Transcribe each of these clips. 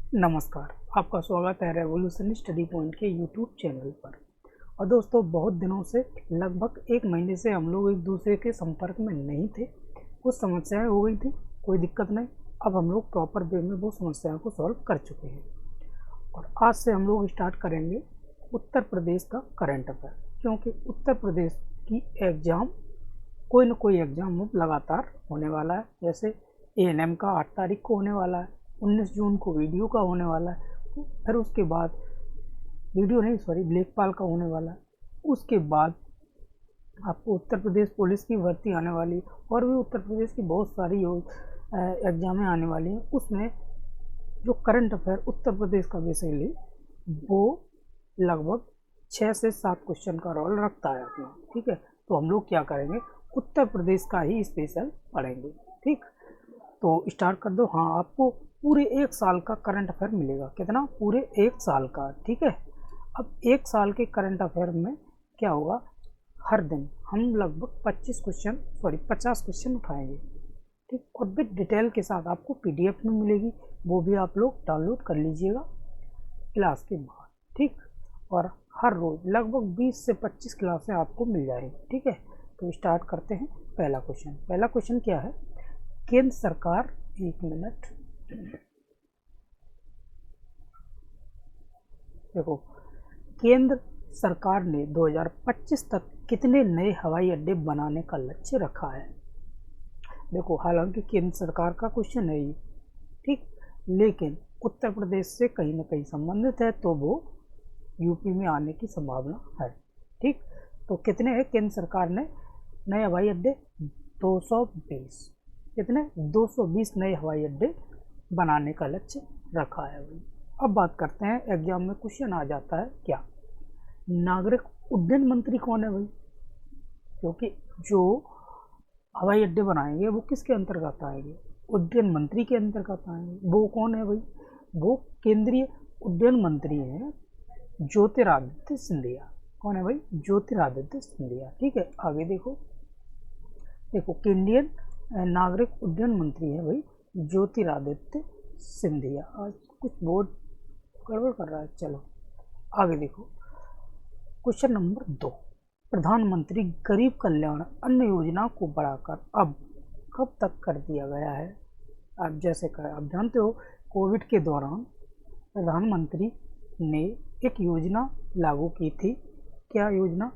नमस्कार, आपका स्वागत है रेवोल्यूशन स्टडी पॉइंट के यूट्यूब चैनल पर। और दोस्तों, बहुत दिनों से लगभग 1 महीने से हम लोग एक दूसरे के संपर्क में नहीं थे। कुछ समस्याएं हो गई थी, कोई दिक्कत नहीं। अब हम लोग प्रॉपर वे में वो समस्याओं को सॉल्व कर चुके हैं और आज से हम लोग स्टार्ट करेंगे उत्तर प्रदेश का करंट अफेयर, क्योंकि उत्तर प्रदेश की एग्ज़ाम कोई ना कोई एग्ज़ाम अब लगातार होने वाला है। जैसे एएनएम का 8 तारीख को होने वाला है, 19 जून को वीडियो का होने वाला है, फिर उसके बाद लेखपाल का होने वाला है। उसके बाद आपको उत्तर प्रदेश पुलिस की भर्ती आने वाली है और भी उत्तर प्रदेश की बहुत सारी एग्जामें आने वाली हैं। उसमें जो करंट अफेयर उत्तर प्रदेश का बेसिकली वो लगभग 6 से 7 क्वेश्चन का रोल रखता है अपना। ठीक है, तो हम लोग क्या करेंगे, उत्तर प्रदेश का ही स्पेशल पढ़ेंगे। ठीक, तो स्टार्ट कर दो। हाँ, आपको पूरे 1 साल का करंट अफेयर मिलेगा। कितना? पूरे 1 साल का। ठीक है, अब 1 साल के करंट अफेयर में क्या होगा, हर दिन हम लगभग 50 क्वेश्चन उठाएंगे। ठीक, और विद डिटेल के साथ आपको पीडीएफ में मिलेगी, वो भी आप लोग डाउनलोड कर लीजिएगा क्लास के बाद। ठीक, और हर रोज़ लगभग 20 से 25 क्लासें आपको मिल जाएगी। ठीक है, तो स्टार्ट करते हैं। पहला क्वेश्चन क्या है, केंद्र सरकार, एक मिनट देखो, केंद्र सरकार ने 2025 तक कितने नए हवाई अड्डे बनाने का लक्ष्य रखा है। देखो, हालांकि केंद्र सरकार का क्वेश्चन है ये, ठीक, लेकिन उत्तर प्रदेश से कहीं ना कहीं संबंधित है, तो वो यूपी में आने की संभावना है। ठीक, तो कितने हैं केंद्र सरकार ने नए हवाई अड्डे? 220। कितने? 220 नए हवाई अड्डे बनाने का लक्ष्य रखा है भाई। अब बात करते हैं, एग्जाम में क्वेश्चन आ जाता है क्या, नागरिक उड्डयन मंत्री कौन है भाई? क्योंकि जो हवाई अड्डे बनाएंगे वो किसके अंतर्गत आएंगे? उड्डयन मंत्री के अंतर्गत आएंगे। वो कौन है भाई? वो केंद्रीय उड्डयन मंत्री हैं ज्योतिरादित्य सिंधिया। कौन है भाई? ज्योतिरादित्य सिंधिया। ठीक है, आगे देखो, केंद्रीय नागरिक उड्डयन मंत्री है भाई ज्योतिरादित्य सिंधिया। आज कुछ बोर्ड गड़बड़ कर रहा है। चलो आगे देखो, क्वेश्चन नंबर 2, प्रधानमंत्री गरीब कल्याण अन्न योजना को बढ़ाकर अब कब तक कर दिया गया है? आप जानते हो, कोविड के दौरान प्रधानमंत्री ने एक योजना लागू की थी। क्या योजना?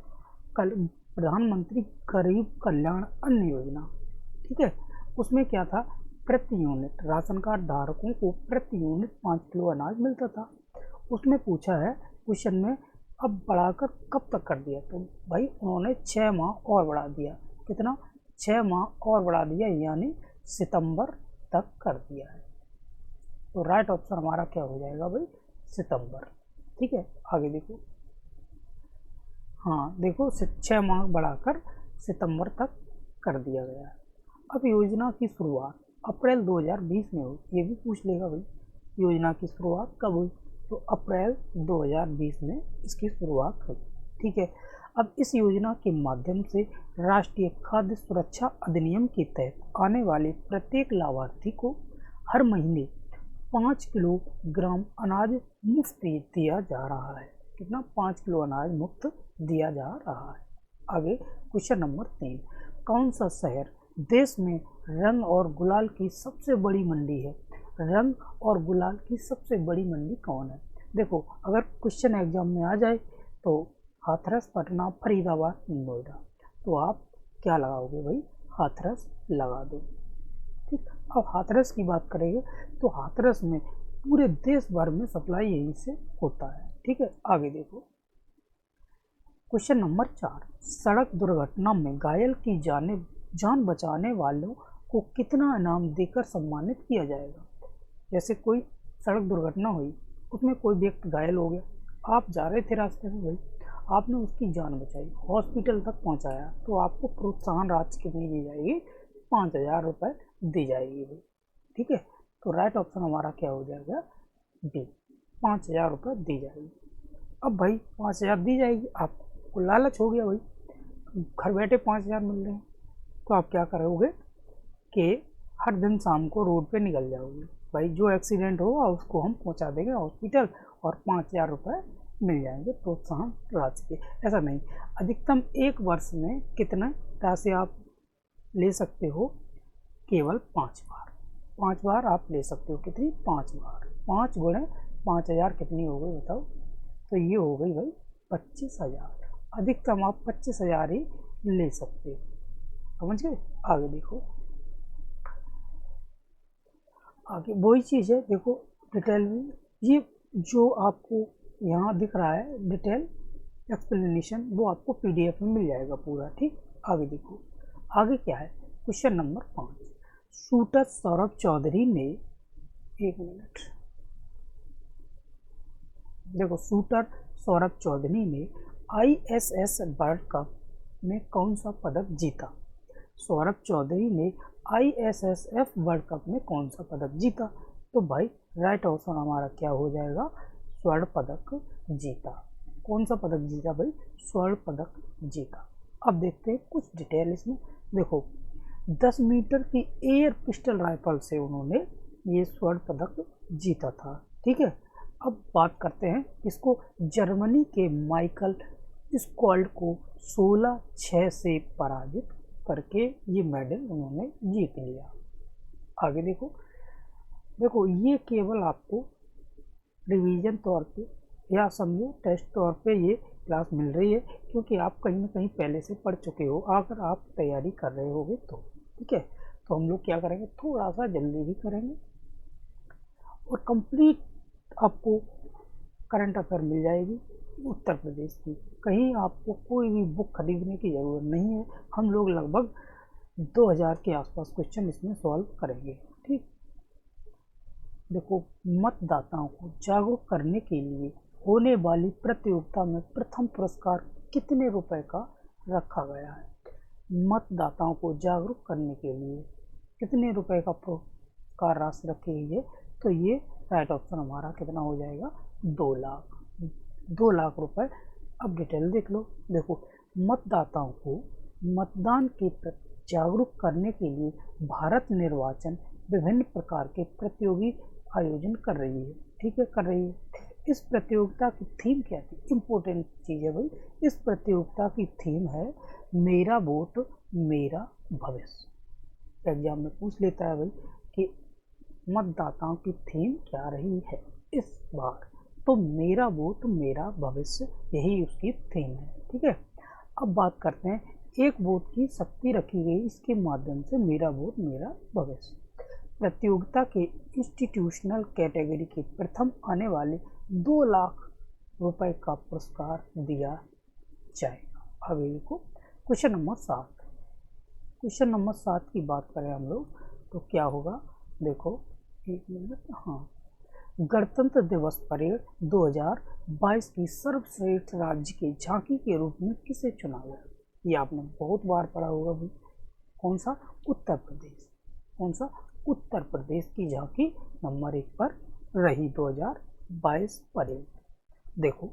प्रधानमंत्री गरीब कल्याण अन्न योजना। ठीक है, उसमें क्या था, प्रति यूनिट राशन कार्ड धारकों को प्रति यूनिट 5 किलो अनाज मिलता था। उसमें पूछा है क्वेश्चन में, अब बढ़ाकर कब तक कर दिया? तो भाई उन्होंने 6 माह और बढ़ा दिया। कितना? 6 माह और बढ़ा दिया, यानी सितंबर तक कर दिया है। तो राइट ऑप्शन हमारा क्या हो जाएगा भाई? सितंबर। ठीक है, आगे देखो। हाँ देखो, 6 माह बढ़ाकर सितंबर तक कर दिया गया है। अब योजना की शुरुआत अप्रैल 2020 में हुई। ये भी पूछ लेगा भाई, योजना की शुरुआत कब हुई? तो अप्रैल 2020 में इसकी शुरुआत हुई। ठीक है, अब इस योजना के माध्यम से राष्ट्रीय खाद्य सुरक्षा अधिनियम के तहत आने वाले प्रत्येक लाभार्थी को हर महीने 5 किलोग्राम अनाज मुफ्त दिया जा रहा है। कितना? 5 किलो अनाज मुफ्त दिया जा रहा है। आगे क्वेश्चन नंबर 3, कौन सा शहर देश में रंग और गुलाल की सबसे बड़ी मंडी है? रंग और गुलाल की सबसे बड़ी मंडी कौन है? देखो, अगर क्वेश्चन एग्जाम में आ जाए तो हाथरस, पटना, फरीदाबाद, नोएडा, तो आप क्या लगाओगे भाई? हाथरस लगा दो। ठीक, अब हाथरस की बात करेंगे तो हाथरस में पूरे देश भर में सप्लाई यहीं से होता है। ठीक है, आगे देखो, क्वेश्चन नंबर 4, सड़क दुर्घटना में घायल की जान बचाने वालों को कितना इनाम देकर सम्मानित किया जाएगा? जैसे कोई सड़क दुर्घटना हुई, उसमें कोई व्यक्ति घायल हो गया, आप जा रहे थे रास्ते में भाई, आपने उसकी जान बचाई, हॉस्पिटल तक पहुंचाया, तो आपको प्रोत्साहन राशि कितनी दी जाएगी? 5,000 रुपये दी जाएगी भाई। ठीक है, तो राइट ऑप्शन हमारा क्या हो जाएगा? बी, 5,000 रुपये दी जाएगी। अब भाई 5,000 दी जाएगी, आपको लालच हो गया भाई, घर बैठे 5,000 मिल रहे हैं, तो आप क्या करोगे कि हर दिन शाम को रोड पे निकल जाओगे, भाई जो एक्सीडेंट होगा उसको हम पहुंचा देंगे हॉस्पिटल और 5,000 रुपये मिल जाएंगे प्रोत्साहन राशि के। ऐसा नहीं, अधिकतम एक वर्ष में कितना राशि आप ले सकते हो? केवल 5 बार। 5 बार आप ले सकते हो। कितनी? 5 बार। 5 गुणे 5,000 कितनी हो गई बताओ? तो ये हो गई भाई 25,000। अधिकतम आप 25,000 ही ले सकते हो। समझ गए? आगे देखो, आगे वही चीज़ है। देखो डिटेल में ये जो आपको यहाँ दिख रहा है डिटेल एक्सप्लेनेशन, वो आपको PDF में मिल जाएगा पूरा। ठीक, आगे देखो, आगे क्या है? Question number 5। Shooter Saurabh Chaudhary ने, एक मिनट, देखो शूटर सौरभ चौधरी ने ISS वर्ल्ड कप में कौन सा पदक जीता? सौरभ चौधरी ने ISSF वर्ल्ड कप में कौन सा पदक जीता? तो भाई राइट ऑप्शन हमारा क्या हो जाएगा? स्वर्ण पदक जीता। कौन सा पदक जीता भाई? स्वर्ण पदक जीता। अब देखते हैं कुछ डिटेल इसमें। देखो 10 मीटर की एयर पिस्टल राइफल से उन्होंने ये स्वर्ण पदक जीता था। ठीक है, अब बात करते हैं इसको। जर्मनी के माइकल स्कॉल्ड को 16-6 से पराजित करके ये मेडल उन्होंने जीत लिया। आगे देखो, देखो ये केवल आपको रिवीजन तौर पे या समझो टेस्ट तौर पे ये क्लास मिल रही है, क्योंकि आप कहीं ना कहीं पहले से पढ़ चुके हो अगर आप तैयारी कर रहे होगे तो। ठीक है, तो हम लोग क्या करेंगे, थोड़ा सा जल्दी भी करेंगे और कंप्लीट आपको करंट अफेयर मिल जाएगी उत्तर प्रदेश की। कहीं आपको कोई भी बुक खरीदने की ज़रूरत नहीं है। हम लोग लगभग 2000 के आसपास क्वेश्चन इसमें सॉल्व करेंगे। ठीक, देखो मतदाताओं को जागरूक करने के लिए होने वाली प्रतियोगिता में प्रथम पुरस्कार कितने रुपए का रखा गया है? मतदाताओं को जागरूक करने के लिए कितने रुपए का पुरस्कार राशि रखी गई है? तो ये राइट ऑप्शन हमारा कितना हो जाएगा? 2 लाख। 2 लाख रुपए। अब डिटेल देख लो। देखो मतदाताओं को मतदान के प्रति जागरूक करने के लिए भारत निर्वाचन विभिन्न प्रकार के प्रतियोगी आयोजन कर रही है। ठीक है, कर रही है। इस प्रतियोगिता की थीम क्या थी? इम्पोर्टेंट चीज़ है भाई। इस प्रतियोगिता की थीम है मेरा वोट मेरा भविष्य। एग्जाम में पूछ लेता है भाई कि मतदाताओं की थीम क्या रही है इस बार, तो मेरा वोट मेरा भविष्य, यही उसकी थीम है। ठीक है, अब बात करते हैं एक वोट की शक्ति रखी गई, इसके माध्यम से मेरा वोट मेरा भविष्य। प्रतियोगिता के इंस्टीट्यूशनल कैटेगरी के प्रथम आने वाले 2 लाख रुपए का पुरस्कार दिया जाएगा। अभी देखो क्वेश्चन नंबर 7। क्वेश्चन नंबर 7 की बात करें हम लोग तो क्या होगा? देखो एक मिनट, हाँ, गणतंत्र दिवस परेड 2022 की सर्वश्रेष्ठ राज्य की झांकी के रूप में किसे चुना गया? ये आपने बहुत बार पढ़ा होगा भाई। कौन सा? उत्तर प्रदेश। कौन सा? उत्तर प्रदेश की झांकी नंबर 1 पर रही 2022 परेड। देखो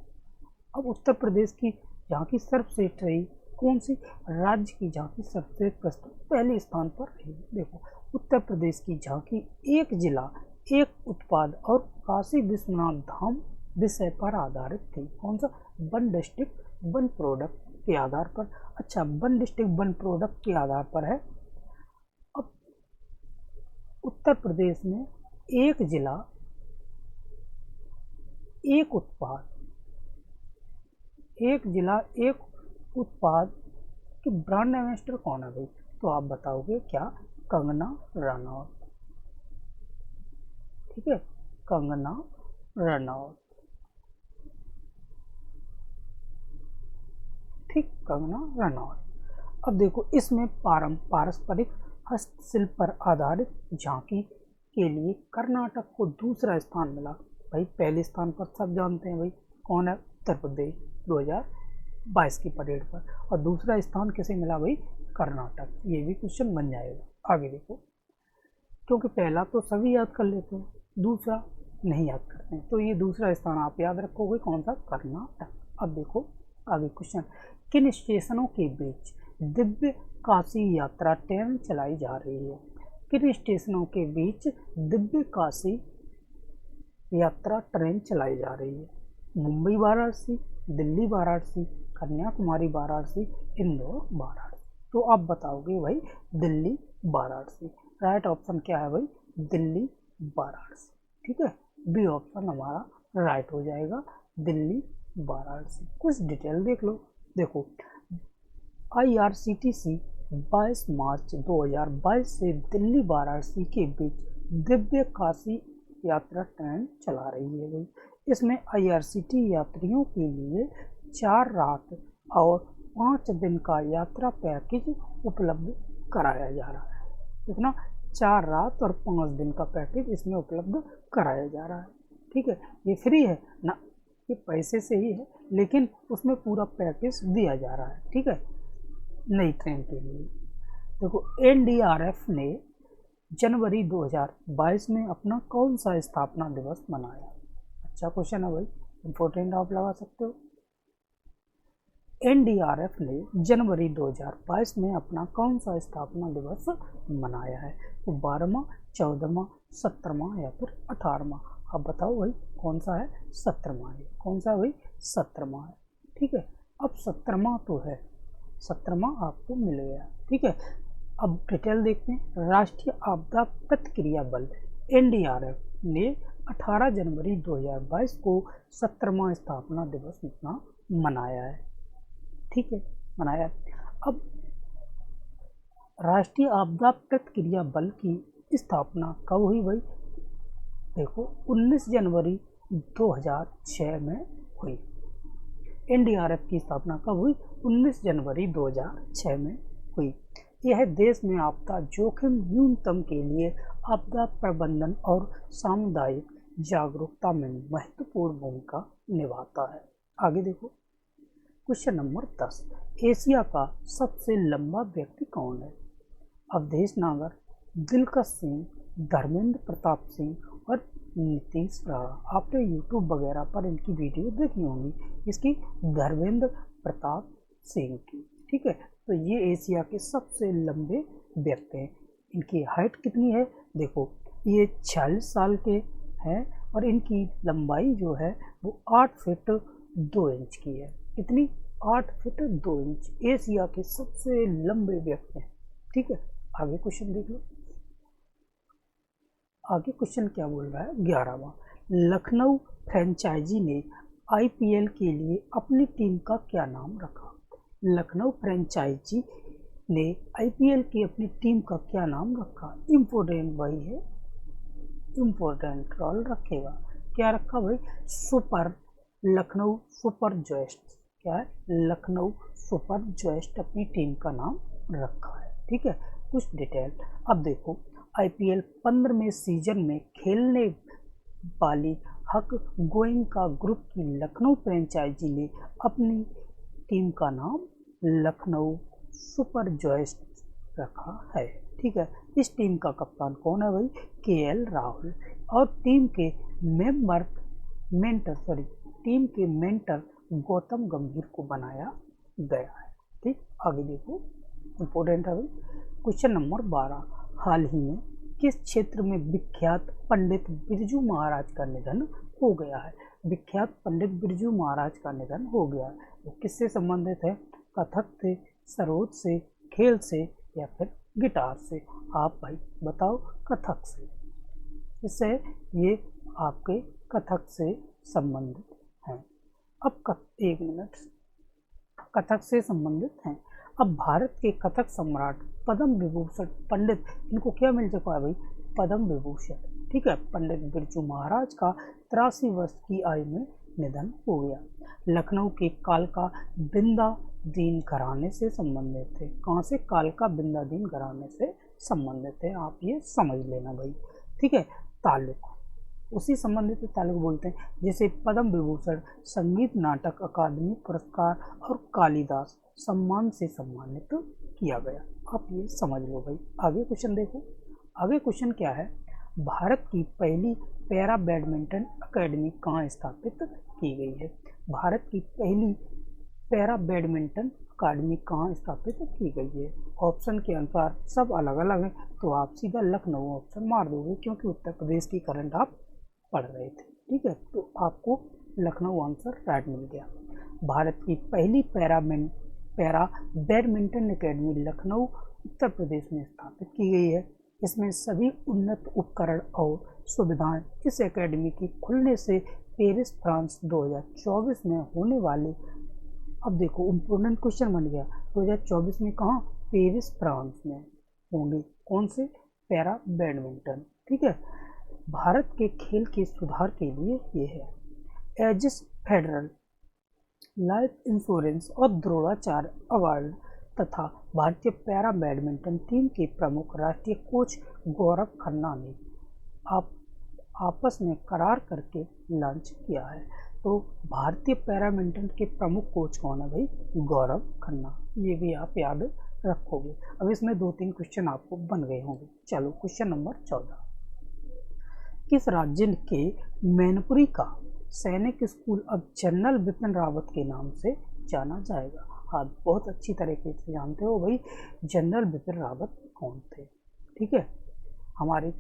अब उत्तर प्रदेश की झांकी सर्वश्रेष्ठ रही। कौन सी राज्य की झांकी सर्वश्रेष्ठ प्रस्तुत पहले स्थान पर रही? देखो उत्तर प्रदेश की झांकी एक जिला एक उत्पाद और काशी विश्वनाथ धाम विषय पर आधारित थी। कौन सा? वन डिस्ट्रिक्ट वन प्रोडक्ट के आधार पर। अच्छा, वन डिस्ट्रिक्ट वन प्रोडक्ट के आधार पर है। अब उत्तर प्रदेश में एक जिला एक उत्पाद, एक जिला एक उत्पाद की ब्रांड एम्बेसडर कौन है भाई? तो आप बताओगे क्या? कंगना रनौत। ठीक है, कंगना रनौत। ठीक, कंगना रनौत। अब देखो इसमें पारंपरिक हस्तशिल्प पर आधारित झांकी के लिए कर्नाटक को दूसरा स्थान मिला। भाई पहले स्थान पर सब जानते हैं भाई कौन है? उत्तर प्रदेश 2022 की परेड पर। और दूसरा स्थान किसे मिला भाई? कर्नाटक। ये भी क्वेश्चन बन जाएगा। आगे देखो, क्योंकि पहला तो सभी याद कर लेते हैं, दूसरा नहीं याद करते हैं, तो ये दूसरा स्थान आप याद रखोगे कौन सा? कर्नाटक। अब देखो आगे क्वेश्चन, किन स्टेशनों के बीच दिव्य काशी यात्रा ट्रेन चलाई जा रही है? किन स्टेशनों के बीच दिव्य काशी यात्रा ट्रेन चलाई जा रही है? मुंबई वाराणसी, दिल्ली वाराणसी, कन्याकुमारी वाराणसी, इंदौर वाराणसी। तो आप बताओगे भाई दिल्ली वाराणसी। राइट ऑप्शन क्या है भाई? दिल्ली वाराणसी। ठीक है, बी ऑप्शन हमारा राइट हो जाएगा, दिल्ली वाराणसी। कुछ डिटेल देख लो। देखो, IRCTC 22 मार्च 2022 से दिल्ली वाराणसी के बीच दिव्य काशी यात्रा ट्रेन चला रही है भाई। इसमें IRCTC यात्रियों के लिए 4 रात और 5 दिन का यात्रा पैकेज उपलब्ध कराया जा रहा है। कितना? 4 रात और 5 दिन का पैकेज इसमें उपलब्ध कराया जा रहा है। ठीक है, ये फ्री है ना, ये पैसे से ही है, लेकिन उसमें पूरा पैकेज दिया जा रहा है। ठीक है, नई ट्रेन के लिए। देखो, NDRF ने जनवरी 2022 में अपना कौन सा स्थापना दिवस मनाया? अच्छा क्वेश्चन है भाई, इंपॉर्टेंट, आप लगा सकते हो। NDRF ने जनवरी 2022 में अपना कौन सा स्थापना दिवस मनाया है? तो 12वां, 14वां, 17वां या फिर 18वां? आप बताओ भाई कौन सा है? 17वां है। कौन सा है भाई? 17वां है। ठीक है, अब 17वां तो है, 17वां आपको मिल गया। ठीक है, अब डिटेल देखते हैं। राष्ट्रीय आपदा प्रतिक्रिया बल NDRF ने 18 जनवरी 2022 को 17वां स्थापना दिवस अपना मनाया है। ठीक है, मनाया। अब राष्ट्रीय आपदा प्रतिक्रिया बल की स्थापना कब हुई भाई? देखो, 19 जनवरी 2006 में हुई। NDRF की स्थापना कब हुई? 19 जनवरी 2006 में हुई। यह देश में आपदा जोखिम न्यूनतम के लिए आपदा प्रबंधन और सामुदायिक जागरूकता में महत्वपूर्ण भूमिका निभाता है। आगे देखो, क्वेश्चन नंबर 10। एशिया का सबसे लंबा व्यक्ति कौन है? अवधेश नागर, दिलकश सिंह, धर्मेंद्र प्रताप सिंह और नीतीश राणा। आपने यूट्यूब वगैरह पर इनकी वीडियो देखी होंगी, इसकी धर्मेंद्र प्रताप सिंह की। ठीक है, तो ये एशिया के सबसे लंबे व्यक्ति हैं। इनकी हाइट कितनी है? देखो, ये 46 साल के हैं और इनकी लंबाई जो है वो 8 फीट 2 इंच की है। कितनी? 8 फीट 2 इंच। एशिया के सबसे लंबे व्यक्ति हैं। ठीक है, आगे क्वेश्चन देख लो। आगे क्वेश्चन क्या बोल रहा है? 11वां। लखनऊ फ्रेंचाइजी ने IPL के लिए अपनी टीम का क्या नाम रखा? लखनऊ फ्रेंचाइजी ने IPL की अपनी टीम का क्या नाम रखा? इम्पोर्टेंट भाई है, इम्पोर्टेंट रोल रखेगा। क्या रखा भाई? Super Lucknow super giants. क्या है? लखनऊ सुपर जॉयस्ट अपनी टीम का नाम रखा है। ठीक है, कुछ डिटेल अब देखो। IPL 15वें सीजन में खेलने वाली हक गोइंग का ग्रुप की लखनऊ फ्रेंचाइजी ने अपनी टीम का नाम लखनऊ सुपर जॉयस्ट रखा है। ठीक है, इस टीम का कप्तान कौन है भाई? KL राहुल। और टीम के मेंटर गौतम गंभीर को बनाया गया है। ठीक, आगे देखो, इंपॉर्टेंट है भाई। Question number 12। हाल ही में किस क्षेत्र में विख्यात पंडित बिरजू महाराज का निधन हो गया है? विख्यात पंडित बिरजू महाराज का निधन हो गया है। वो किससे संबंधित है? कथक से, सरोद से, खेल से या फिर गिटार से? आप भाई बताओ। कथक से। इससे ये आपके कथक से संबंधित हैं। अब एक मिनट, कथक से संबंधित हैं। अब भारत के कथक सम्राट पद्म विभूषण पंडित, इनको क्या मिल चुका है भाई? पद्म विभूषण। ठीक है, पंडित बिरजू महाराज का 83 वर्ष की आयु में निधन हो गया। लखनऊ के कालका बिंदादीन घराने से संबंधित थे। कहाँ से? कालका बिंदादीन घराने से संबंधित थे। आप ये समझ लेना भाई। ठीक है, ताल्लुक उसी संबंधित ताल्लुक बोलते हैं, जैसे पद्म विभूषण संगीत नाटक अकादमी पुरस्कार और कालिदास सम्मान से सम्मानित किया गया। आप ये समझ लो भाई। आगे क्वेश्चन देखो। आगे क्वेश्चन क्या है? भारत की पहली पैरा बैडमिंटन अकेडमी कहाँ स्थापित की गई है? भारत की पहली पैरा बैडमिंटन अकादमी कहाँ स्थापित की गई है? ऑप्शन के अनुसार सब अलग अलग हैं, तो आप सीधा लखनऊ ऑप्शन मार दोगे, क्योंकि उत्तर प्रदेश की करंट आप पढ़ रहे थे। ठीक है, तो आपको लखनऊ आंसर राइट मिल गया। भारत की पहली para badminton academy Lucknow Uttar Pradesh में स्थापित की गई है। इसमें सभी उन्नत उपकरण और सुविधाएं इस एकेडमी के खुलने से पेरिस फ्रांस 2024 में होने वाले, अब देखो इम्पोर्टेंट क्वेश्चन बन गया, 2024 में कहाँ? पेरिस फ्रांस में होंगे कौन से? Para badminton. ठीक है, भारत के खेल के सुधार के लिए ये है। एजिस फेडरल लाइफ इंश्योरेंस और द्रोणाचार्य अवार्ड तथा भारतीय पैरा बैडमिंटन टीम के प्रमुख राष्ट्रीय कोच गौरव खन्ना ने आपस में करार करके लॉन्च किया है। तो भारतीय पैरा बैडमिंटन के प्रमुख कोच कौन है भाई? गौरव खन्ना। ये भी आप याद रखोगे। अब इसमें 2-3 क्वेश्चन आपको बन गए होंगे। चलो क्वेश्चन नंबर 14, किस राज्य के मैनपुरी का सैनिक स्कूल अब जनरल बिपिन रावत के नाम से जाना जाएगा? हाँ, बहुत अच्छी तरीके से जानते हो भाई जनरल बिपिन रावत कौन थे। ठीक है, हमारे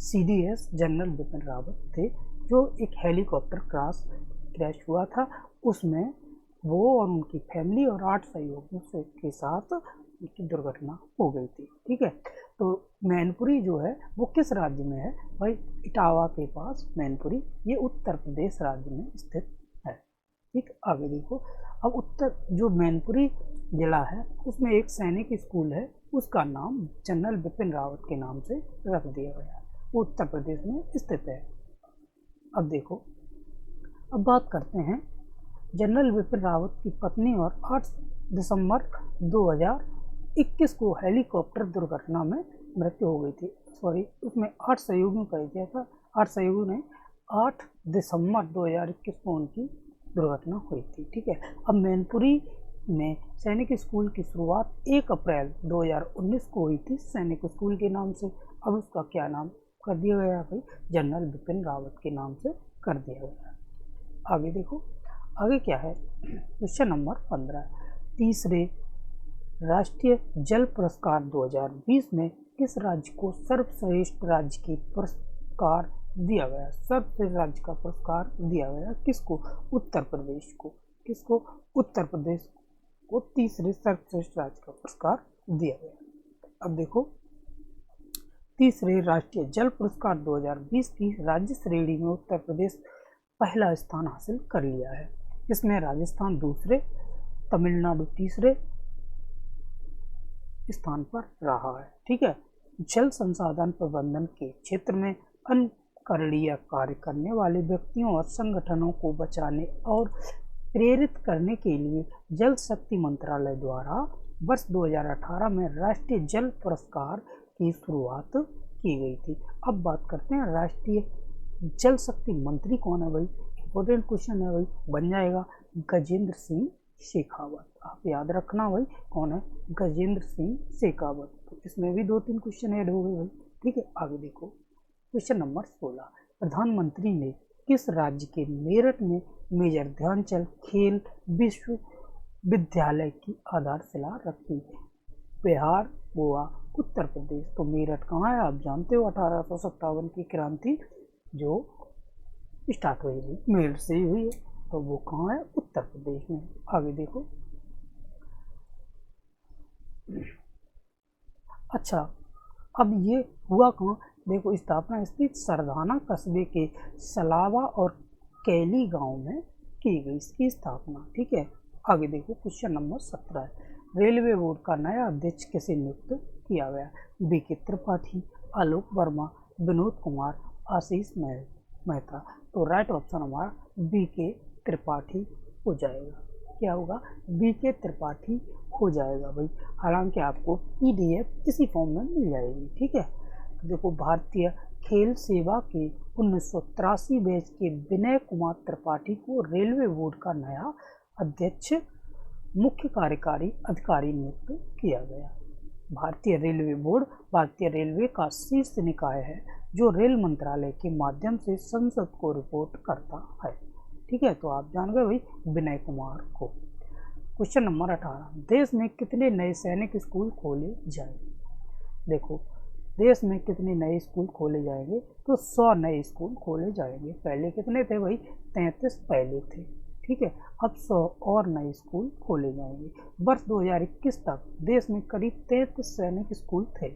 CDS जनरल बिपिन रावत थे, जो एक हेलीकॉप्टर क्रैश हुआ था, उसमें वो और उनकी फैमिली और 8 सहयोगियों के साथ उनकी दुर्घटना हो गई थी। ठीक है, तो मैनपुरी जो है वो किस राज्य में है भाई? इटावा के पास मैनपुरी, ये उत्तर प्रदेश राज्य में स्थित है। ठीक, आगे देखो। अब उत्तर जो मैनपुरी जिला है उसमें एक सैनिक स्कूल है, उसका नाम जनरल बिपिन रावत के नाम से रख दिया गया है, वो उत्तर प्रदेश में स्थित है। अब देखो, अब बात करते हैं जनरल बिपिन रावत की पत्नी और 8 दिसंबर 2021 को हेलीकॉप्टर दुर्घटना में मृत्यु हो गई थी। सॉरी, उसमें 8 सहयोगियों का दिया था, 8 सहयोगियों ने 8 दिसंबर 2021 को उनकी दुर्घटना हुई थी। ठीक है, अब मैनपुरी में सैनिक स्कूल की शुरुआत 1 अप्रैल 2019 को हुई थी सैनिक स्कूल के नाम से। अब उसका क्या नाम कर दिया गया भाई? जनरल बिपिन रावत के नाम से कर दिया गया। आगे देखो, आगे क्या है? क्वेश्चन नंबर 15, तीसरे राष्ट्रीय जल पुरस्कार 2020 में किस राज्य को सर्वश्रेष्ठ राज्य की पुरस्कार दिया गया? सर्वश्रेष्ठ राज्य का पुरस्कार दिया गया किसको? उत्तर प्रदेश को। किसको? उत्तर प्रदेश को तीसरे सर्वश्रेष्ठ राज्य का पुरस्कार दिया गया। अब देखो, तीसरे राष्ट्रीय जल पुरस्कार 2020 की राज्य श्रेणी में उत्तर प्रदेश पहला स्थान हासिल कर लिया है। इसमें राजस्थान दूसरे, तमिलनाडु तीसरे स्थान पर रहा है। ठीक है, जल संसाधन प्रबंधन के क्षेत्र में अनुकरणीय कार्य करने वाले व्यक्तियों और संगठनों को बचाने और प्रेरित करने के लिए जल शक्ति मंत्रालय द्वारा वर्ष 2018 में राष्ट्रीय जल पुरस्कार की शुरुआत की गई थी। अब बात करते हैं राष्ट्रीय जल शक्ति मंत्री कौन है भाई? इंपॉर्टेंट क्वेश्चन है भाई, बन जाएगा गजेंद्र सिंह शेखावत। आप याद रखना भाई, कौन है? गजेंद्र सिंह शेखावत। तो इसमें भी 2-3 क्वेश्चन ऐड हो गए भाई। ठीक है, आगे देखो। क्वेश्चन नंबर 16, प्रधानमंत्री ने किस राज्य के मेरठ में मेजर ध्यानचंद खेल विश्वविद्यालय की आधारशिला रखी? बिहार, गोवा, उत्तर प्रदेश। तो मेरठ कहाँ है? आप जानते हो 1857 की क्रांति जो स्टार्ट हुई थी मेरठ से ही हुई है, तो वो कहाँ है? उत्तर प्रदेश में। आगे देखो। अच्छा, अब ये हुआ कहाँ? देखो, स्थापना स्थित सरदाना कस्बे के सलावा और कैली गांव में की गई इसकी स्थापना। ठीक है, आगे देखो। क्वेश्चन नंबर 17, रेलवे बोर्ड का नया अध्यक्ष किसे नियुक्त किया गया? BK त्रिपाठी, आलोक वर्मा, विनोद कुमार, आशीष मेहता। तो राइट ऑप्शन हमारा BK त्रिपाठी हो जाएगा। क्या होगा? BK त्रिपाठी हो जाएगा भाई। हालांकि आपको PDF इसी फॉर्म में मिल जाएगी। ठीक है, तो देखो, भारतीय खेल सेवा के 1983 बैच के विनय कुमार त्रिपाठी को रेलवे बोर्ड का नया अध्यक्ष मुख्य कार्यकारी अधिकारी नियुक्त किया गया। भारतीय रेलवे बोर्ड भारतीय रेलवे का शीर्ष निकाय है जो रेल मंत्रालय के माध्यम से संसद को रिपोर्ट करता है। ठीक है, तो आप जान गए भाई विनय कुमार को। क्वेश्चन नंबर 18, देश में कितने नए सैनिक स्कूल खोले जाएंगे। देखो, देश में कितने नए स्कूल खोले जाएंगे, तो 100 नए स्कूल खोले जाएंगे। पहले कितने थे भाई, 33 पहले थे। ठीक है, अब 100 और नए स्कूल खोले जाएंगे। वर्ष 2021 तक देश में करीब 33 सैनिक स्कूल थे,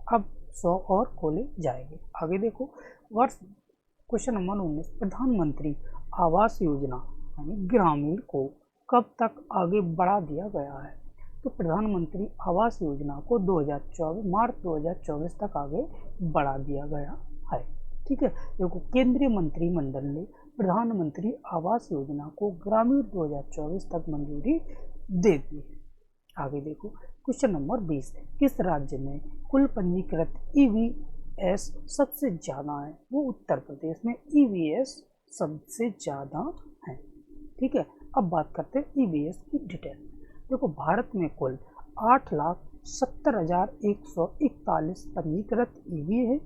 अब 100 और खोले जाएंगे। आगे देखो, वर्ष क्वेश्चन नंबर 19, प्रधानमंत्री आवास योजना यानी ग्रामीण को कब तक आगे बढ़ा दिया गया है। तो प्रधानमंत्री आवास योजना को 2024 मार्च 2024 तक आगे बढ़ा दिया गया है। ठीक है, देखो केंद्रीय मंत्रिमंडल ने प्रधानमंत्री आवास योजना को ग्रामीण 2024 तक मंजूरी दे दी है। आगे देखो, क्वेश्चन नंबर 20, किस राज्य में कुल पंजीकृत ईवीएस सबसे ज़्यादा है। वो उत्तर प्रदेश में ईवीएस सबसे ज़्यादा है। ठीक है, अब बात करते हैं ईवीएस की डिटेल। देखो, भारत में कुल 8,70,141 पंजीकृत ईवी है,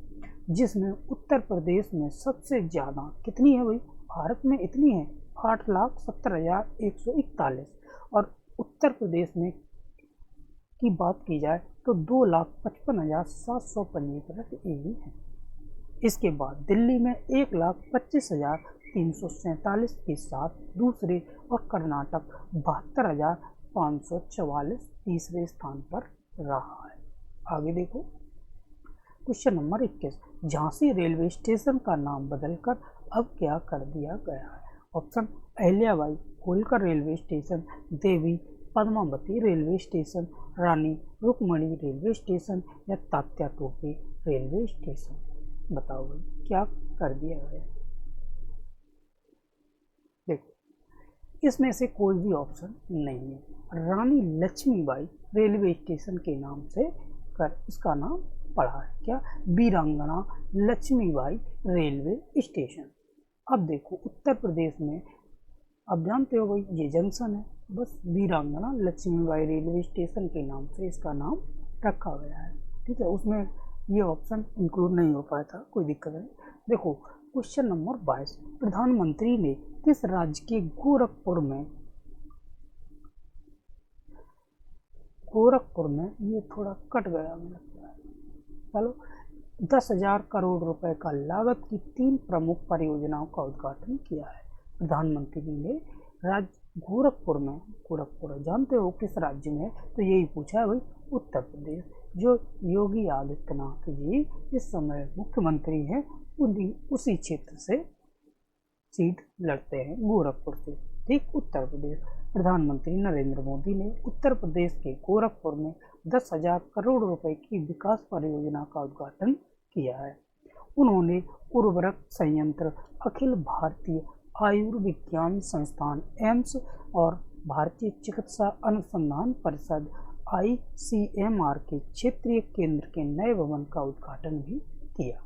जिसमें उत्तर प्रदेश में सबसे ज़्यादा कितनी है भाई, भारत में इतनी है 8,70,141, और उत्तर प्रदेश में की बात की जाए तो 2,55,700 पंजीकृत ईवी है। इसके बाद दिल्ली में 1,25,347 के साथ दूसरे और कर्नाटक 72,544 तीसरे स्थान पर रहा है। आगे देखो, question number 21, Jhansi railway station का नाम बदलकर अब क्या कर दिया गया है। Option Ahilyabai Holkar railway station, Devi Padmavati railway station, Rani Rukmani railway station या तात्या टोपे रेलवे स्टेशन। बताओ भाई क्या कर दिया गया। देखो, इसमें से कोई भी ऑप्शन नहीं है। रानी लक्ष्मीबाई रेलवे स्टेशन के नाम से इसका नाम पड़ा है। क्या, वीरांगना लक्ष्मीबाई रेलवे स्टेशन। अब देखो, उत्तर प्रदेश में अब जानते हो भाई ये जंक्शन है, बस वीरांगना लक्ष्मीबाई रेलवे स्टेशन के नाम से इसका नाम रखा गया है। ठीक है, उसमें ये ऑप्शन इंक्लूड नहीं हो पाया था, कोई दिक्कत नहीं। देखो, क्वेश्चन नंबर 22, प्रधानमंत्री ने किस राज्य के गोरखपुर में ये थोड़ा कट गया मुझे लगता है, चलो 10,000 करोड़ रुपए का लागत की 3 प्रमुख परियोजनाओं का उद्घाटन किया है। प्रधानमंत्री ने राज्य गोरखपुर जानते हो किस राज्य में, तो यही पूछा है भाई, उत्तर प्रदेश। जो योगी आदित्यनाथ जी इस समय मुख्यमंत्री हैं, उसी क्षेत्र से सीट लड़ते हैं, गोरखपुर से। ठीक, उत्तर प्रदेश। प्रधानमंत्री नरेंद्र मोदी ने उत्तर प्रदेश के गोरखपुर में 10,000 करोड़ रुपए की विकास परियोजना का उद्घाटन किया है। उन्होंने उर्वरक संयंत्र, अखिल भारतीय आयुर्विज्ञान संस्थान एम्स और भारतीय चिकित्सा अनुसंधान परिषद ICMR के क्षेत्रीय केंद्र के नए भवन का उद्घाटन भी किया।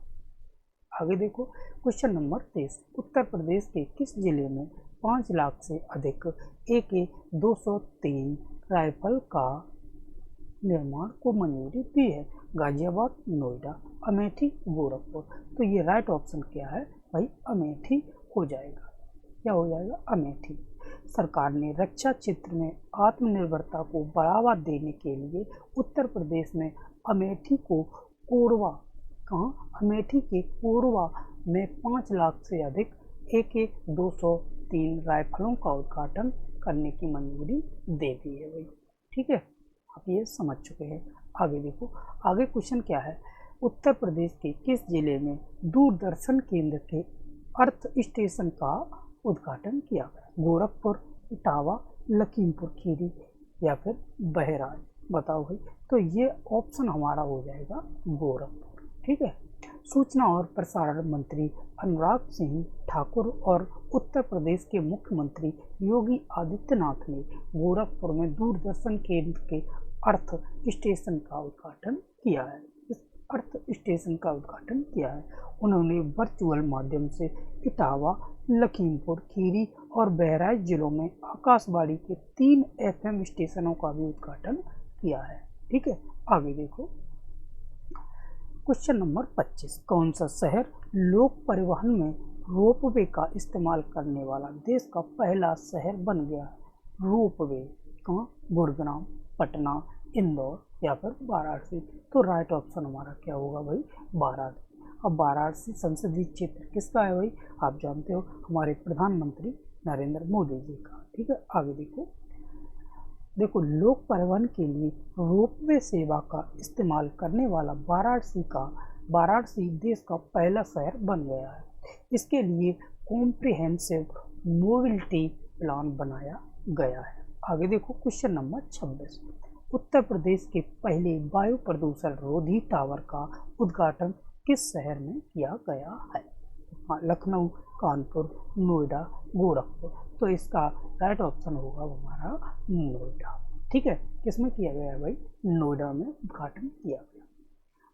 आगे देखो, क्वेश्चन नंबर 23, उत्तर प्रदेश के किस जिले में 5 लाख से अधिक AK-203 राइफल का निर्माण को मंजूरी दी है। गाजियाबाद, नोएडा, अमेठी, गोरखपुर। तो ये राइट ऑप्शन क्या है भाई, अमेठी हो जाएगा। क्या हो जाएगा, अमेठी। सरकार ने रक्षा क्षेत्र में आत्मनिर्भरता को बढ़ावा देने के लिए उत्तर प्रदेश में अमेठी के कोरबा में 5 लाख से अधिक AK-203 राइफलों का उद्घाटन करने की मंजूरी दे दी है भाई। ठीक है, आप ये समझ चुके हैं। आगे देखो, आगे क्वेश्चन क्या है, उत्तर प्रदेश के किस जिले में दूरदर्शन केंद्र के अर्थ स्टेशन का उद्घाटन किया गया। गोरखपुर, इटावा, लखीमपुर खीरी या फिर बहराइच। बताओ भाई, तो ये ऑप्शन हमारा हो जाएगा गोरखपुर। ठीक है, सूचना और प्रसारण मंत्री अनुराग सिंह ठाकुर और उत्तर प्रदेश के मुख्यमंत्री योगी आदित्यनाथ ने गोरखपुर में दूरदर्शन केंद्र के अर्थ स्टेशन का उद्घाटन किया है। इस अर्थ स्टेशन का उद्घाटन किया है उन्होंने वर्चुअल माध्यम से इटावा, लखीमपुर खीरी और बहराइच जिलों में आकाशवाणी के 3 FM स्टेशनों का भी उद्घाटन किया है। ठीक है, आगे देखो, क्वेश्चन नंबर 25, कौन सा शहर लोक परिवहन में रोपवे का इस्तेमाल करने वाला देश का पहला शहर बन गया। रोपवे कहाँ, गुरुग्राम, पटना, इंदौर या फिर वाराणसी। तो राइट ऑप्शन हमारा क्या होगा भाई, वाराणसी। अब वाराणसी संसदीय क्षेत्र किसका है भाई, आप जानते हो हमारे प्रधानमंत्री नरेंद्र मोदी जी का। ठीक है, आगे देखो लोक परिवहन के लिए रोपवे सेवा का इस्तेमाल करने वाला वाराणसी देश का पहला शहर बन गया है। इसके लिए कॉम्प्रिहेंसिव मोबिलिटी प्लान बनाया गया है। आगे देखो क्वेश्चन नंबर 26, उत्तर प्रदेश के पहले वायु प्रदूषण रोधी टावर का उद्घाटन किस शहर में किया गया है। लखनऊ, कानपुर, नोएडा, गोरखपुर। तो इसका राइट ऑप्शन होगा हमारा नोएडा। ठीक है, किसमें किया गया है भाई, नोएडा में उद्घाटन किया गया।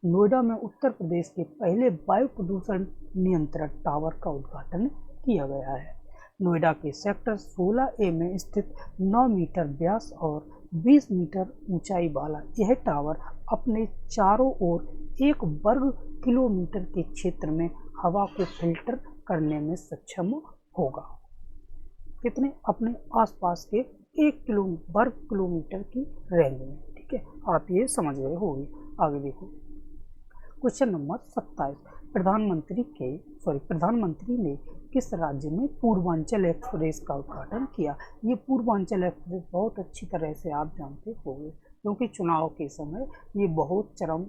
नोएडा में उत्तर प्रदेश के पहले वायु प्रदूषण नियंत्रण टावर का उद्घाटन किया गया है। नोएडा के सेक्टर 16A में स्थित 9 मीटर व्यास और 20 मीटर ऊंचाई वाला यह टावर अपने चारों ओर 1 वर्ग किलोमीटर के क्षेत्र में हवा को फिल्टर करने में सक्षम होगा। कितने, अपने आसपास के 1 वर्ग किलोमीटर की रेंज में। ठीक है, आप ये समझ गए होंगे। आगे देखो क्वेश्चन नंबर 27, प्रधानमंत्री ने किस राज्य में पूर्वांचल एक्सप्रेस का उद्घाटन किया। ये पूर्वांचल एक्सप्रेस बहुत अच्छी तरह से आप जानते होंगे, क्योंकि चुनाव के समय ये बहुत चरम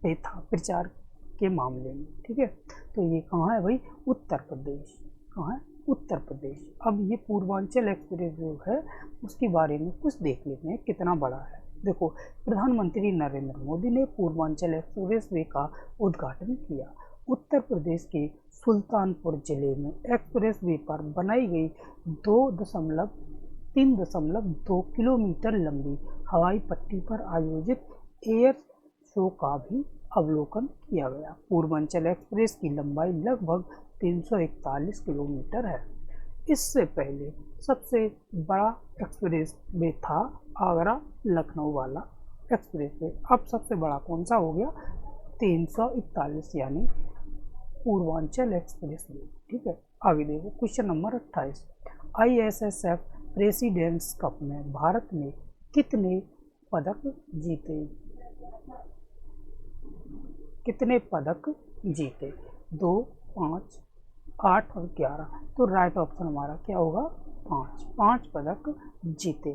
पे था प्रचार के मामले में। ठीक है, तो ये कहाँ है भाई, उत्तर प्रदेश। कहाँ है, उत्तर प्रदेश। अब ये पूर्वांचल एक्सप्रेस जो है उसके बारे में कुछ देख लेते हैं कितना बड़ा है। देखो, प्रधानमंत्री नरेंद्र मोदी ने पूर्वांचल एक्सप्रेस वे का उद्घाटन किया। उत्तर प्रदेश के सुल्तानपुर जिले में एक्सप्रेस वे पर बनाई गई 3.2 किलोमीटर लंबी हवाई पट्टी पर आयोजित एयर शो का भी अवलोकन किया गया। पूर्वांचल एक्सप्रेस की लंबाई लगभग 341 किलोमीटर है। इससे पहले सबसे बड़ा एक्सप्रेस वे था आगरा लखनऊ वाला एक्सप्रेस वे। अब सबसे बड़ा कौन सा हो गया, 341, यानी पूर्वांचल एक्सप्रेस वे। ठीक है, आगे देखो question number 28, ISSF presidents cup में भारत ने कितने पदक जीते। कितने पदक जीते, 2, 5, 8 और 11। तो राइट ऑप्शन हमारा क्या होगा, 5 पदक जीते।